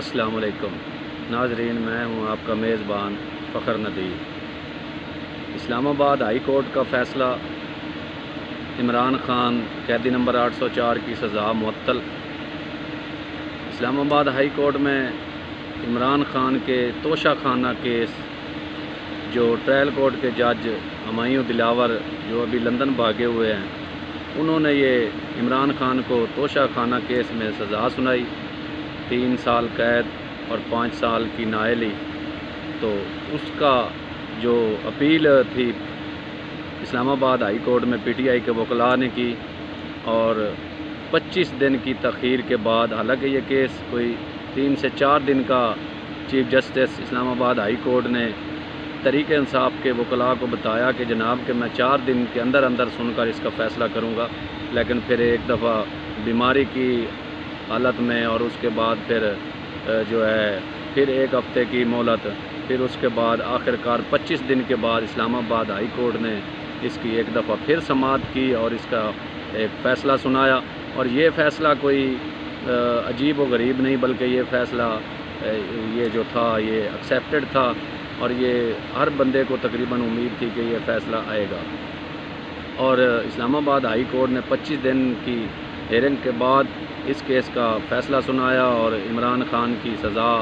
السلام علیکم ناظرین، میں ہوں آپ کا میزبان فخر ندیر۔ اسلام آباد ہائی کورٹ کا فیصلہ، عمران خان قیدی نمبر 804 کی سزا معطل۔ اسلام آباد ہائی کورٹ میں عمران خان کے توشہ خانہ کیس، جو ٹرائل کورٹ کے جج ہمایوں دلاور جو ابھی لندن بھاگے ہوئے ہیں، انہوں نے یہ عمران خان کو توشہ خانہ کیس میں سزا سنائی، 3 سال قید اور 5 سال کی نااہلی۔ تو اس کا جو اپیل تھی اسلام آباد ہائی کورٹ میں پی ٹی آئی کے وکلاء نے کی، اور 25 دن کی تاخیر کے بعد، حالانکہ یہ کیس کوئی 3 سے 4 دن کا چیف جسٹس اسلام آباد ہائی کورٹ نے تحریک انصاف کے وکلاء کو بتایا کہ جناب کہ میں 4 دن کے اندر سن کر اس کا فیصلہ کروں گا، لیکن پھر ایک دفعہ بیماری کی حالت میں، اور اس کے بعد پھر جو ہے پھر 1 ہفتے کی مہلت، پھر اس کے بعد آخر کار 25 دن کے بعد اسلام آباد ہائی کورٹ نے اس کی ایک دفعہ پھر سماعت کی اور اس کا ایک فیصلہ سنایا۔ اور یہ فیصلہ کوئی عجیب و غریب نہیں، بلکہ یہ فیصلہ یہ جو تھا یہ ایکسیپٹڈ تھا، اور یہ ہر بندے کو تقریباً امید تھی کہ یہ فیصلہ آئے گا۔ اور اسلام آباد ہائی کورٹ نے 25 دن کی ہیئرنگ کے بعد اس کیس کا فیصلہ سنایا، اور عمران خان کی سزا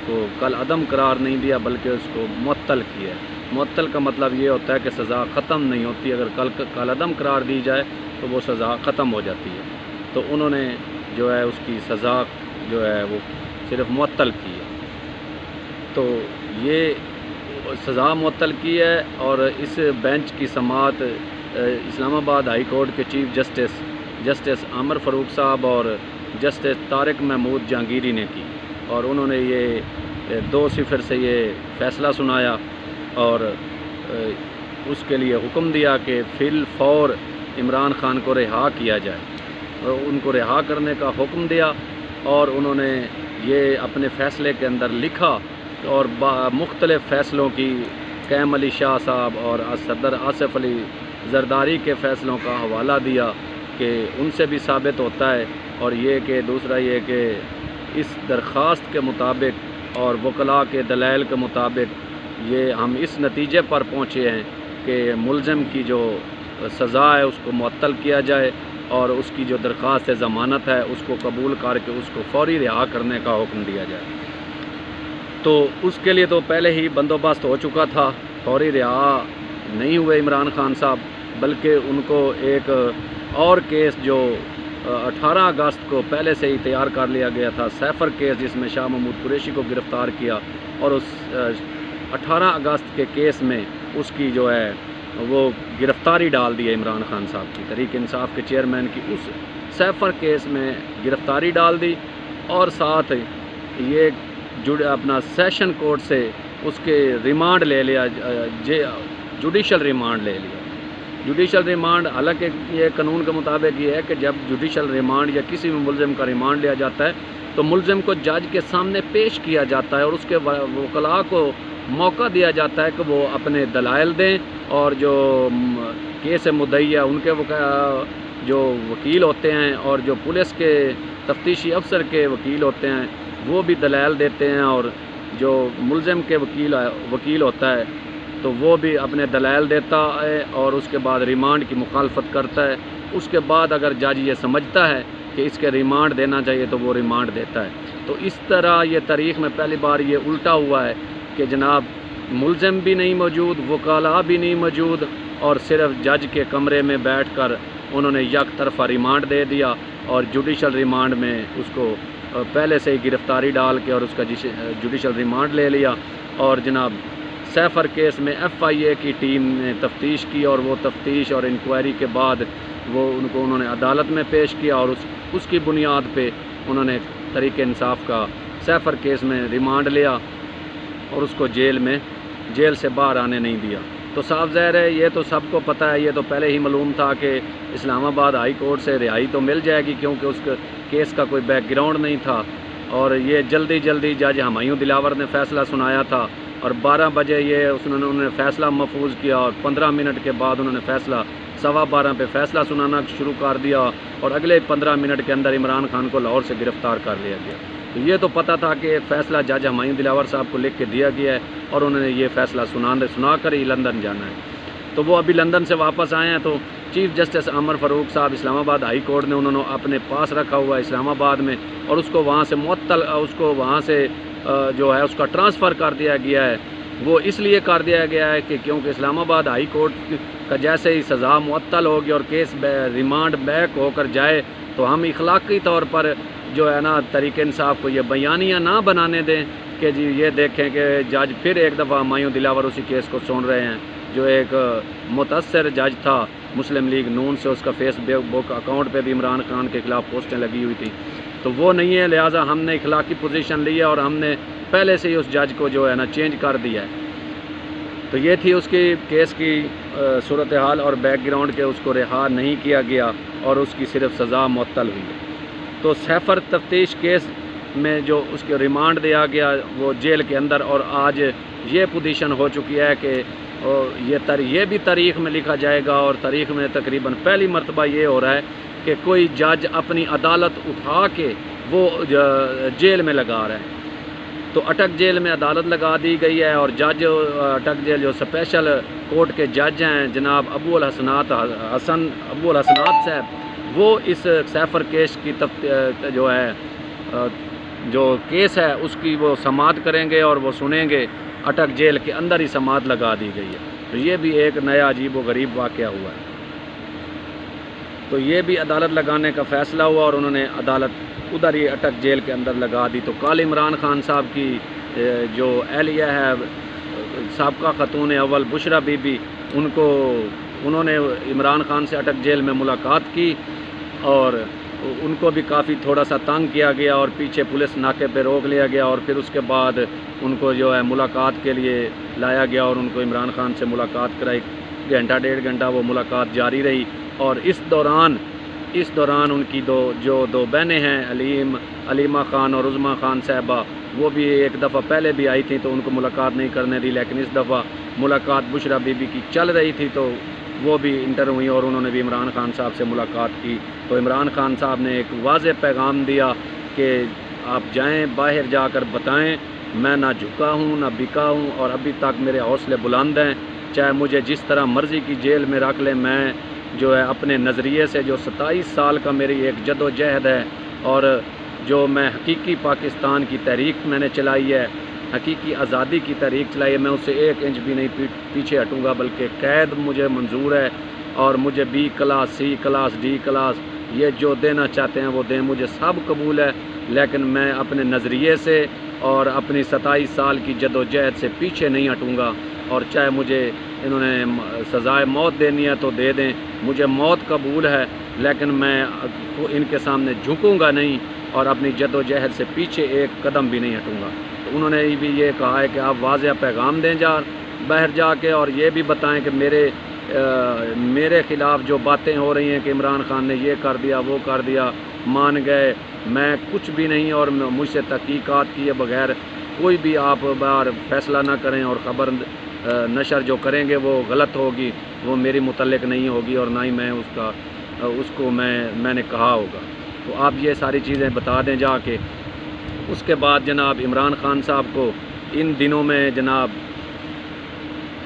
کو کل عدم قرار نہیں دیا، بلکہ اس کو معطل کیا۔ معطل کا مطلب یہ ہوتا ہے کہ سزا ختم نہیں ہوتی، اگر کل عدم قرار دی جائے تو وہ سزا ختم ہو جاتی ہے۔ تو انہوں نے جو ہے اس کی سزا جو ہے وہ صرف معطل کی ہے۔ تو یہ سزا معطل کی ہے، اور اس بینچ کی سماعت اسلام آباد ہائی کورٹ کے چیف جسٹس عامر فاروق صاحب اور جسٹس طارق محمود جہانگیری نے کی، اور انہوں نے یہ 2-0 سے یہ فیصلہ سنایا، اور اس کے لیے حکم دیا کہ فی الفور عمران خان کو رہا کیا جائے، اور ان کو رہا کرنے کا حکم دیا۔ اور انہوں نے یہ اپنے فیصلے کے اندر لکھا، اور مختلف فیصلوں کی قیم علی شاہ صاحب اور صدر آصف علی زرداری کے فیصلوں کا حوالہ دیا کہ ان سے بھی ثابت ہوتا ہے، اور یہ کہ دوسرا یہ کہ اس درخواست کے مطابق اور وکلاء کے دلائل کے مطابق یہ ہم اس نتیجے پر پہنچے ہیں کہ ملزم کی جو سزا ہے اس کو معطل کیا جائے، اور اس کی جو درخواست ضمانت ہے اس کو قبول کر کے اس کو فوری رہا کرنے کا حکم دیا جائے۔ تو اس کے لیے تو پہلے ہی بندوبست ہو چکا تھا، فوری رہا نہیں ہوئے عمران خان صاحب، بلکہ ان کو ایک اور کیس جو 18 اگست کو پہلے سے ہی تیار کر لیا گیا تھا، سیفر کیس، جس میں شاہ محمود قریشی کو گرفتار کیا، اور اس 18 اگست کے کیس میں اس کی جو ہے وہ گرفتاری ڈال دی ہے عمران خان صاحب کی، تحریک انصاف کے چیئرمین کی اس سیفر کیس میں گرفتاری ڈال دی، اور ساتھ یہ اپنا سیشن کورٹ سے اس کے ریمانڈ لے لیا، جوڈیشل ریمانڈ لے لیا۔ جوڈیشل ریمانڈ، حالانکہ یہ قانون کے مطابق یہ ہے کہ جب جوڈیشل ریمانڈ یا کسی بھی ملزم کا ریمانڈ لیا جاتا ہے تو ملزم کو جج کے سامنے پیش کیا جاتا ہے، اور اس کے وکلاء کو موقع دیا جاتا ہے کہ وہ اپنے دلائل دیں، اور جو کیس مدعی ہے ان کے جو وکیل ہوتے ہیں، اور جو پولیس کے تفتیشی افسر کے وکیل ہوتے ہیں وہ بھی دلائل دیتے ہیں، اور جو ملزم کے وکیل ہوتا ہے تو وہ بھی اپنے دلائل دیتا ہے، اور اس کے بعد ریمانڈ کی مخالفت کرتا ہے۔ اس کے بعد اگر جج یہ سمجھتا ہے کہ اس کے ریمانڈ دینا چاہیے تو وہ ریمانڈ دیتا ہے۔ تو اس طرح یہ تاریخ میں پہلی بار یہ الٹا ہوا ہے کہ جناب ملزم بھی نہیں موجود، وکلاء بھی نہیں موجود، اور صرف جج کے کمرے میں بیٹھ کر انہوں نے یک طرفہ ریمانڈ دے دیا، اور جوڈیشل ریمانڈ میں اس کو پہلے سے ہی گرفتاری ڈال کے اور اس کا جوڈیشل ریمانڈ لے لیا۔ اور جناب سیفر کیس میں ایف آئی اے کی ٹیم نے تفتیش کی، اور وہ تفتیش اور انکوائری کے بعد انہوں نے عدالت میں پیش کیا، اور اس کی بنیاد پہ انہوں نے تحریک انصاف کا سیفر کیس میں ریمانڈ لیا، اور اس کو جیل سے باہر آنے نہیں دیا۔ تو صاف ظاہر ہے، یہ تو سب کو پتہ ہے، یہ تو پہلے ہی معلوم تھا کہ اسلام آباد ہائی کورٹ سے رہائی تو مل جائے گی، کیونکہ اس کیس کا کوئی بیک گراؤنڈ نہیں تھا، اور یہ جلدی جج ہمایوں دلاور نے فیصلہ سنایا تھا، اور 12 بجے انہوں نے فیصلہ محفوظ کیا، اور 15 منٹ کے بعد انہوں نے فیصلہ 12:15 پہ فیصلہ سنانا شروع کر دیا، اور اگلے 15 منٹ کے اندر عمران خان کو لاہور سے گرفتار کر لیا گیا۔ تو یہ تو پتہ تھا کہ ایک فیصلہ جج ہمایوں دلاور صاحب کو لکھ کے دیا گیا ہے اور انہوں نے یہ فیصلہ سنا کر ہی لندن جانا ہے۔ تو وہ ابھی لندن سے واپس آئے ہیں، تو چیف جسٹس عمر فاروق صاحب اسلام آباد ہائی کورٹ نے انہوں نے اپنے پاس رکھا ہوا ہے اسلام آباد میں، اور اس کو وہاں سے جو ہے اس کا ٹرانسفر کر دیا گیا ہے۔ وہ اس لیے کر دیا گیا ہے کہ کیونکہ اسلام آباد ہائی کورٹ کا جیسے ہی سزا معطل ہوگی اور کیس ریمانڈ بیک ہو کر جائے تو ہم اخلاقی طور پر جو ہے نا تحریک انصاف کو یہ بیانیہ نہ بنانے دیں کہ جی یہ دیکھیں کہ جج پھر ایک دفعہ ہمایوں دلاور اسی کیس کو سن رہے ہیں، جو ایک متاثر جج تھا مسلم لیگ نون سے، اس کا فیس بک اکاؤنٹ پہ بھی عمران خان کے خلاف پوسٹیں لگی ہوئی تھی، تو وہ نہیں ہے، لہٰذا ہم نے اخلاقی پوزیشن لی ہے اور ہم نے پہلے سے ہی اس جج کو جو ہے نا چینج کر دیا ہے۔ تو یہ تھی اس کی کیس کی صورتحال اور بیک گراؤنڈ کے، اس کو رہا نہیں کیا گیا اور اس کی صرف سزا معطل ہوئی ہے۔ تو سیفر تفتیش کیس میں جو اس کے ریمانڈ دیا گیا وہ جیل کے اندر، اور آج یہ پوزیشن ہو چکی ہے کہ یہ بھی تاریخ میں لکھا جائے گا، اور تاریخ میں تقریباً پہلی مرتبہ یہ ہو رہا ہے کہ کوئی جج اپنی عدالت اٹھا کے وہ جیل میں لگا رہا ہے۔ تو اٹک جیل میں عدالت لگا دی گئی ہے، اور جج اٹک جیل جو اسپیشل کورٹ کے جج ہیں جناب ابو الحسنات صاحب، وہ اس سیفر کیس کی جو کیس ہے اس کی وہ سماعت کریں گے اور وہ سنیں گے۔ اٹک جیل کے اندر ہی سماعت لگا دی گئی ہے، تو یہ بھی ایک نیا عجیب و غریب واقعہ ہوا ہے۔ تو یہ بھی عدالت لگانے کا فیصلہ ہوا اور انہوں نے عدالت ادھر ہی اٹک جیل کے اندر لگا دی۔ تو کال عمران خان صاحب کی جو اہلیہ ہے سابقہ خاتون اول بشرا بی بی، انہوں نے عمران خان سے اٹک جیل میں ملاقات کی اور ان کو بھی کافی تھوڑا سا تنگ کیا گیا اور پیچھے پولیس ناکے پہ روک لیا گیا، اور پھر اس کے بعد ان کو جو ہے ملاقات کے لیے لایا گیا اور ان کو عمران خان سے ملاقات کرائی۔ گھنٹہ ڈیڑھ گھنٹہ وہ ملاقات جاری رہی، اور اس دوران ان کی دو بہنیں ہیں علیمہ خان اور عظمیٰ خان صاحبہ، وہ بھی ایک دفعہ پہلے بھی آئی تھیں تو ان کو ملاقات نہیں کرنے دی، لیکن اس دفعہ ملاقات بشرا بی بی کی چل رہی تھی تو وہ بھی انٹر ہوئی اور انہوں نے بھی عمران خان صاحب سے ملاقات کی۔ تو عمران خان صاحب نے ایک واضح پیغام دیا کہ آپ جائیں باہر جا کر بتائیں میں نہ جھکا ہوں نہ بکا ہوں، اور ابھی تک میرے حوصلے بلند ہیں، چاہے مجھے جس طرح مرضی کی جیل میں رکھ لیں، میں جو ہے اپنے نظریے سے جو 27 سال کا میری ایک جد و جہد ہے اور جو میں حقیقی پاکستان کی تحریک میں نے چلائی ہے، حقیقی آزادی کی تحریک چلائی ہے، میں اس سے 1 انچ بھی نہیں پیچھے ہٹوں گا، بلکہ قید مجھے منظور ہے اور مجھے B class C class D class یہ جو دینا چاہتے ہیں وہ دیں، مجھے سب قبول ہے، لیکن میں اپنے نظریے سے اور اپنی 27 سال کی جد و جہد سے پیچھے نہیں ہٹوں گا، اور چاہے مجھے انہوں نے سزائے موت دینی ہے تو دے دیں، مجھے موت قبول ہے، لیکن میں ان کے سامنے جھکوں گا نہیں اور اپنی جد و جہد سے پیچھے 1 قدم بھی نہیں ہٹوں گا۔ تو انہوں نے بھی یہ کہا ہے کہ آپ واضح پیغام دیں باہر جا کے، اور یہ بھی بتائیں کہ میرے خلاف جو باتیں ہو رہی ہیں کہ عمران خان نے یہ کر دیا وہ کر دیا، مان گئے، میں کچھ بھی نہیں، اور مجھ سے تحقیقات کیے بغیر کوئی بھی آپ باہر فیصلہ نہ کریں، اور خبر نشر جو کریں گے وہ غلط ہوگی، وہ میری متعلق نہیں ہوگی، اور نہ ہی میں اس کو میں نے کہا ہوگا۔ تو آپ یہ ساری چیزیں بتا دیں جا کے۔ اس کے بعد جناب عمران خان صاحب کو ان دنوں میں جناب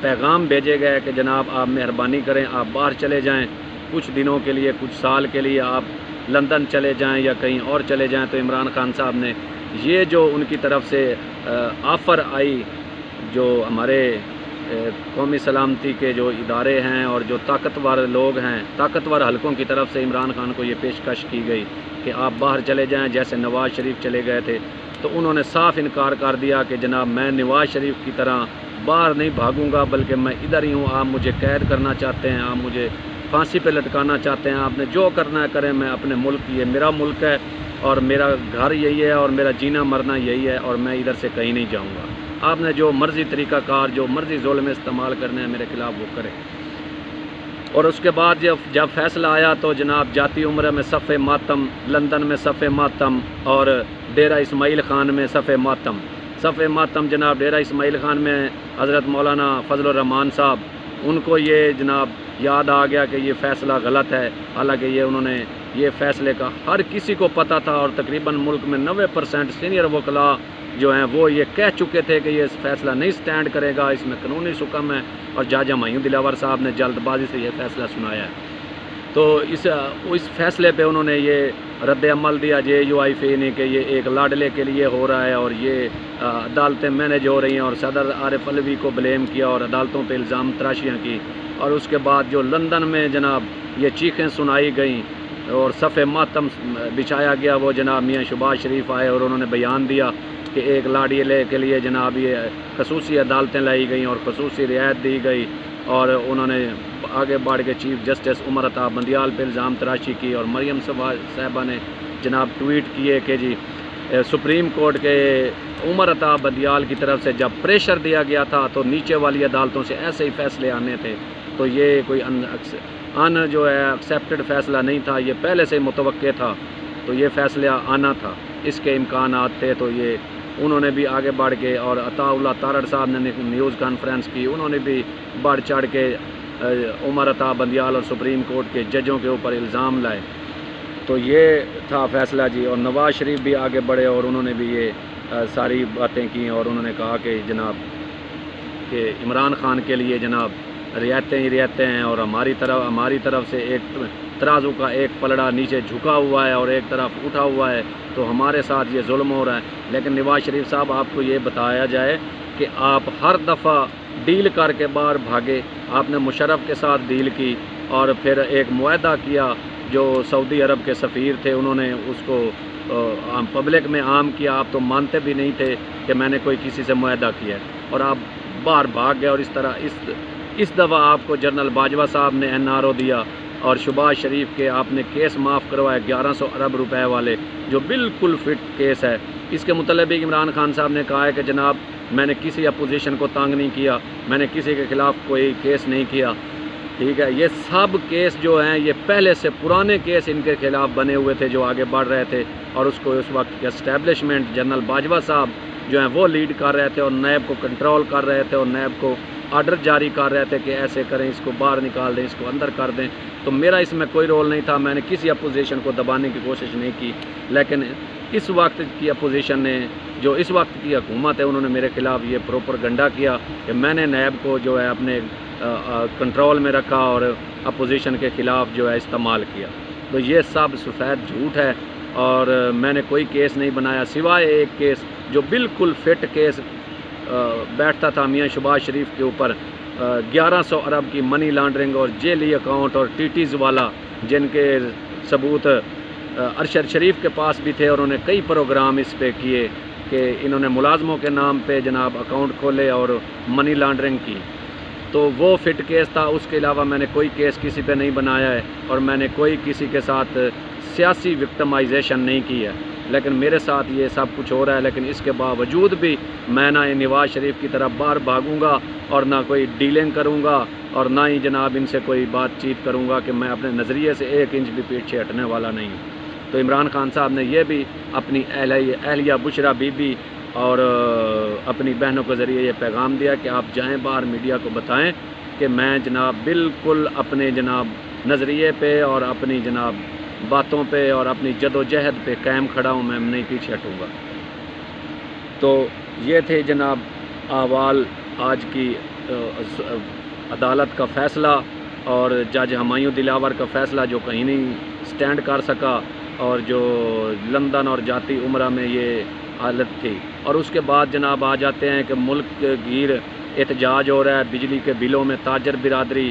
پیغام بھیجے گئے کہ جناب آپ مہربانی کریں، آپ باہر چلے جائیں کچھ دنوں کے لیے، کچھ سال کے لیے آپ لندن چلے جائیں یا کہیں اور چلے جائیں۔ تو عمران خان صاحب نے یہ جو ان کی طرف سے آفر آئی، جو ہمارے قومی سلامتی کے جو ادارے ہیں اور جو طاقتور لوگ ہیں، طاقتور حلقوں کی طرف سے عمران خان کو یہ پیشکش کی گئی کہ آپ باہر چلے جائیں جیسے نواز شریف چلے گئے تھے، تو انہوں نے صاف انکار کر دیا کہ جناب میں نواز شریف کی طرح باہر نہیں بھاگوں گا، بلکہ میں ادھر ہی ہوں، آپ مجھے قید کرنا چاہتے ہیں، آپ مجھے پھانسی پہ لٹکانا چاہتے ہیں، آپ نے جو کرنا ہے کریں، میں اپنے ملک، یہ میرا ملک ہے اور میرا گھر یہی ہے اور میرا جینا مرنا یہی ہے، اور میں ادھر سے کہیں نہیں جاؤں گا، آپ نے جو مرضی طریقہ کار جو مرضی ظلم استعمال کرنے ہیں میرے خلاف وہ کریں۔ اور اس کے بعد جب فیصلہ آیا تو جناب جاتی عمرہ میں صف ماتم، لندن میں صف ماتم، اور ڈیرہ اسماعیل خان میں صف ماتم جناب ڈیرہ اسماعیل خان میں حضرت مولانا فضل الرحمان صاحب، ان کو یہ جناب یاد آ گیا کہ یہ فیصلہ غلط ہے، حالانکہ یہ انہوں نے یہ فیصلے کا ہر کسی کو پتہ تھا، اور تقریباً ملک میں 90% سینئر وکلاء جو ہیں وہ یہ کہہ چکے تھے کہ یہ فیصلہ نہیں سٹینڈ کرے گا، اس میں قانونی حکم ہے، اور جج ہمایوں دلاور صاحب نے جلد بازی سے یہ فیصلہ سنایا ہے۔ تو اس فیصلے پہ انہوں نے یہ رد عمل دیا JUIF نے کہ یہ ایک لاڈلے کے لیے ہو رہا ہے، اور یہ عدالتیں مینیج ہو رہی ہیں، اور صدر عارف علوی کو بلیم کیا اور عدالتوں پہ الزام تراشیاں کی، اور اس کے بعد جو لندن میں جناب یہ چیخیں سنائی گئیں اور صف ماتم بچھایا گیا، وہ جناب میاں شہباز شریف آئے اور انہوں نے بیان دیا کہ ایک لاڈلے کے لیے جناب یہ خصوصی عدالتیں لائی گئیں اور خصوصی رعایت دی گئی، اور انہوں نے آگے بڑھ کے چیف جسٹس عمر عطا بندیال پہ الزام تراشی کی، اور مریم صاحبہ نے جناب ٹویٹ کیے کہ جی سپریم کورٹ کے عمر عطا بندیال کی طرف سے جب پریشر دیا گیا تھا تو نیچے والی عدالتوں سے ایسے ہی فیصلے آنے تھے، تو یہ کوئی جو ہے ایکسیپٹڈ فیصلہ نہیں تھا، یہ پہلے سے متوقع تھا، تو یہ فیصلہ آنا تھا، اس کے امکانات تھے۔ تو یہ انہوں نے بھی آگے بڑھ کے، اور عطا اللہ تارڑ صاحب نے نیوز کانفرنس کی، انہوں نے بھی بڑھ چڑھ کے عمر عطا بندیال اور سپریم کورٹ کے ججوں کے اوپر الزام لائے۔ تو یہ تھا فیصلہ جی، اور نواز شریف بھی آگے بڑھے اور انہوں نے بھی یہ ساری باتیں کی، اور انہوں نے کہا کہ جناب کہ عمران خان کے لیے جناب رعایتیں ہی رعایتیں ہیں، اور ہماری طرف سے ایک ترازو کا ایک پلڑا نیچے جھکا ہوا ہے اور ایک طرف اٹھا ہوا ہے، تو ہمارے ساتھ یہ ظلم ہو رہا ہے۔ لیکن نواز شریف صاحب آپ کو یہ بتایا جائے کہ آپ ہر دفعہ ڈیل کر کے باہر بھاگے، آپ نے مشرف کے ساتھ ڈیل کی، اور پھر ایک معاہدہ کیا جو سعودی عرب کے سفیر تھے، انہوں نے اس کو پبلک میں عام کیا، آپ تو مانتے بھی نہیں تھے کہ میں نے کوئی کسی سے معاہدہ کیا ہے، اور آپ باہر بھاگ گئے، اور اس طرح اس دفعہ آپ کو جنرل باجوہ صاحب نے NRO دیا، اور شہباز شریف کے آپ نے کیس معاف کروائے 1100 ارب روپے والے، جو بالکل فٹ کیس ہے۔ اس کے متعلق عمران خان صاحب نے کہا ہے کہ جناب میں نے کسی اپوزیشن کو تنگ نہیں کیا، میں نے کسی کے خلاف کوئی کیس نہیں کیا، ٹھیک ہے۔ یہ سب کیس جو ہیں یہ پہلے سے پرانے کیس ان کے خلاف بنے ہوئے تھے جو آگے بڑھ رہے تھے، اور اس کو اس وقت کے اسٹیبلشمنٹ جنرل باجوہ صاحب جو ہیں وہ لیڈ کر رہے تھے، اور نیب کو کنٹرول کر رہے تھے، اور نیب کو آرڈر جاری کر رہے تھے کہ ایسے کریں، اس کو باہر نکال دیں، اس کو اندر کر دیں۔ تو میرا اس میں کوئی رول نہیں تھا، میں نے کسی اپوزیشن کو دبانے کی کوشش نہیں کی، لیکن اس وقت کی اپوزیشن نے، جو اس وقت کی حکومت ہے، انہوں نے میرے خلاف یہ پروپیگنڈا کیا کہ میں نے نیب کو جو ہے اپنے کنٹرول میں رکھا اور اپوزیشن کے خلاف جو ہے استعمال کیا۔ تو یہ سب سفید جھوٹ ہے، اور میں نے کوئی کیس نہیں بنایا سوائے ایک کیس جو بالکل فٹ کیس بیٹھتا تھا میاں شہباز شریف کے اوپر، 1100 ارب کی منی لانڈرنگ اور جیلی اکاؤنٹ اور TTs والا، جن کے ثبوت ارشد شریف کے پاس بھی تھے، اور انہوں نے کئی پروگرام اس پہ کیے کہ انہوں نے ملازموں کے نام پہ جناب اکاؤنٹ کھولے اور منی لانڈرنگ کی۔ تو وہ فٹ کیس تھا، اس کے علاوہ میں نے کوئی کیس کسی پہ نہیں بنایا ہے، اور میں نے کوئی کسی کے ساتھ سیاسی وکٹمائزیشن نہیں کی ہے، لیکن میرے ساتھ یہ سب کچھ ہو رہا ہے۔ لیکن اس کے باوجود بھی میں نہ نواز شریف کی طرف باہر بھاگوں گا، اور نہ کوئی ڈیلنگ کروں گا، اور نہ ہی جناب ان سے کوئی بات چیت کروں گا، کہ میں اپنے نظریے سے 1 انچ بھی پیچھے ہٹنے والا نہیں ہوں۔ تو عمران خان صاحب نے یہ بھی اپنی اہلیہ بشرا بی بی اور اپنی بہنوں کے ذریعے یہ پیغام دیا کہ آپ جائیں باہر میڈیا کو بتائیں کہ میں جناب بالکل اپنے جناب نظریے پہ اور اپنی جناب باتوں پہ اور اپنی جد و جہد پہ قائم کھڑا ہوں، میں نہیں پیچھے ہٹوں گا۔ تو یہ تھے جناب احوال آج کی عدالت کا فیصلہ، اور جج ہمایوں دلاور کا فیصلہ جو کہیں نہیں سٹینڈ کر سکا، اور جو لندن اور جاتی عمرہ میں یہ حالت تھی۔ اور اس کے بعد جناب آ جاتے ہیں کہ ملک گیر احتجاج ہو رہا ہے بجلی کے بلوں میں۔ تاجر برادری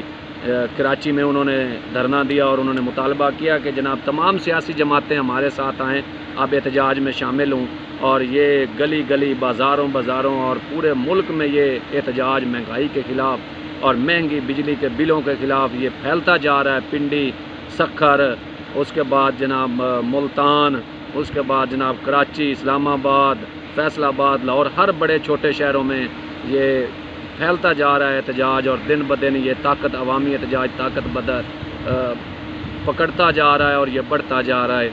کراچی میں انہوں نے دھرنا دیا، اور انہوں نے مطالبہ کیا کہ جناب تمام سیاسی جماعتیں ہمارے ساتھ آئیں، اب احتجاج میں شامل ہوں، اور یہ گلی گلی بازاروں اور پورے ملک میں یہ احتجاج مہنگائی کے خلاف اور مہنگی بجلی کے بلوں کے خلاف یہ پھیلتا جا رہا ہے۔ پنڈی، سکھر، اس کے بعد جناب ملتان، اس کے بعد جناب کراچی، اسلام آباد، فیصل آباد، لاہور، ہر بڑے چھوٹے شہروں میں یہ پھیلتا جا رہا ہے احتجاج، اور دن بدن یہ طاقت، عوامی احتجاج طاقت پکڑتا جا رہا ہے اور یہ بڑھتا جا رہا ہے۔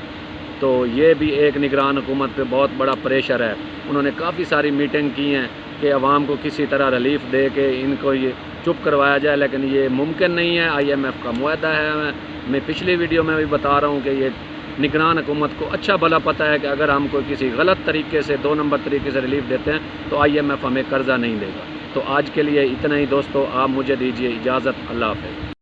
تو یہ بھی ایک نگران حکومت پہ بہت بڑا پریشر ہے۔ انہوں نے کافی ساری میٹنگ کی ہیں، کہ عوام کو کسی طرح ریلیف دے کے ان کو یہ چپ کروایا جائے، لیکن یہ ممکن نہیں ہے۔ IMF کا معاہدہ ہے، میں پچھلی ویڈیو میں بھی بتا رہا ہوں کہ یہ نگران حکومت کو اچھا بھلا پتہ ہے کہ اگر ہم کوئی کسی غلط طریقے سے 2 نمبر طریقے سے ریلیف دیتے ہیں تو IMF ہمیں قرضہ نہیں دے گا۔ تو آج کے لیے اتنا ہی دوستو، آپ مجھے دیجیے اجازت، اللہ حافظ۔